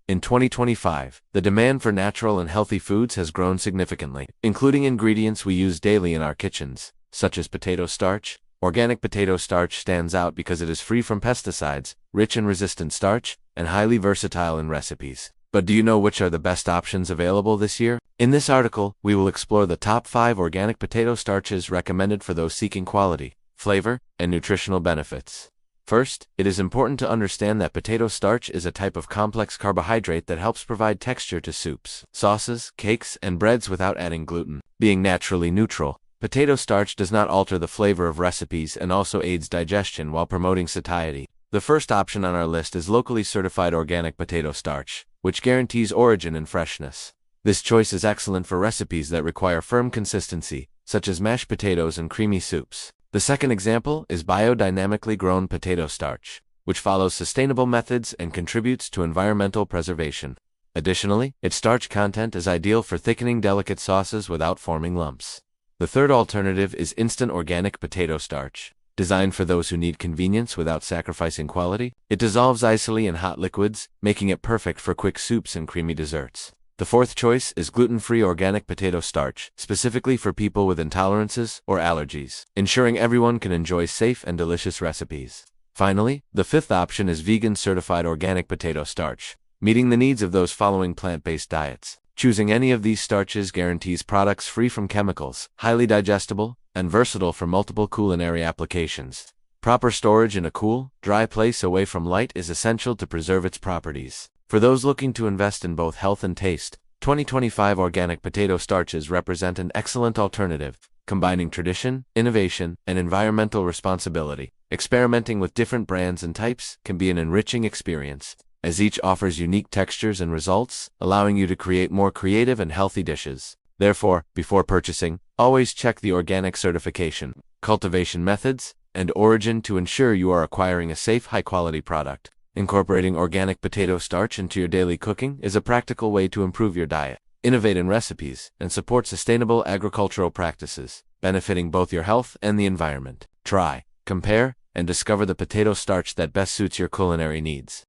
In 2025, the demand for natural and healthy foods has grown significantly, including ingredients we use daily in our kitchens, such as potato starch. Organic potato starch stands out because it is free from pesticides, rich in resistant starch, and highly versatile in recipes. But do you know which are the best options available this year? In this article, we will explore the top 5 organic potato starches recommended for those seeking quality, flavor, and nutritional benefits. First, it is important to understand that potato starch is a type of complex carbohydrate that helps provide texture to soups, sauces, cakes, and breads without adding gluten. Being naturally neutral, potato starch does not alter the flavor of recipes and also aids digestion while promoting satiety. The first option on our list is locally certified organic potato starch, which guarantees origin and freshness. This choice is excellent for recipes that require firm consistency, such as mashed potatoes and creamy soups. The second example is biodynamically grown potato starch, which follows sustainable methods and contributes to environmental preservation. Additionally, its starch content is ideal for thickening delicate sauces without forming lumps. The third alternative is instant organic potato starch. Designed for those who need convenience without sacrificing quality, it dissolves easily in hot liquids, making it perfect for quick soups and creamy desserts. The fourth choice is gluten-free organic potato starch, specifically for people with intolerances or allergies, ensuring everyone can enjoy safe and delicious recipes. Finally, the fifth option is vegan-certified organic potato starch, meeting the needs of those following plant-based diets. Choosing any of these starches guarantees products free from chemicals, highly digestible, and versatile for multiple culinary applications. Proper storage in a cool, dry place away from light is essential to preserve its properties. For those looking to invest in both health and taste, 2025 organic potato starches represent an excellent alternative, combining tradition, innovation, and environmental responsibility. Experimenting with different brands and types can be an enriching experience, as each offers unique textures and results, allowing you to create more creative and healthy dishes. Therefore, before purchasing, always check the organic certification, cultivation methods, and origin to ensure you are acquiring a safe, high-quality product. Incorporating organic potato starch into your daily cooking is a practical way to improve your diet, innovate in recipes, and support sustainable agricultural practices, benefiting both your health and the environment. Try, compare, and discover the potato starch that best suits your culinary needs.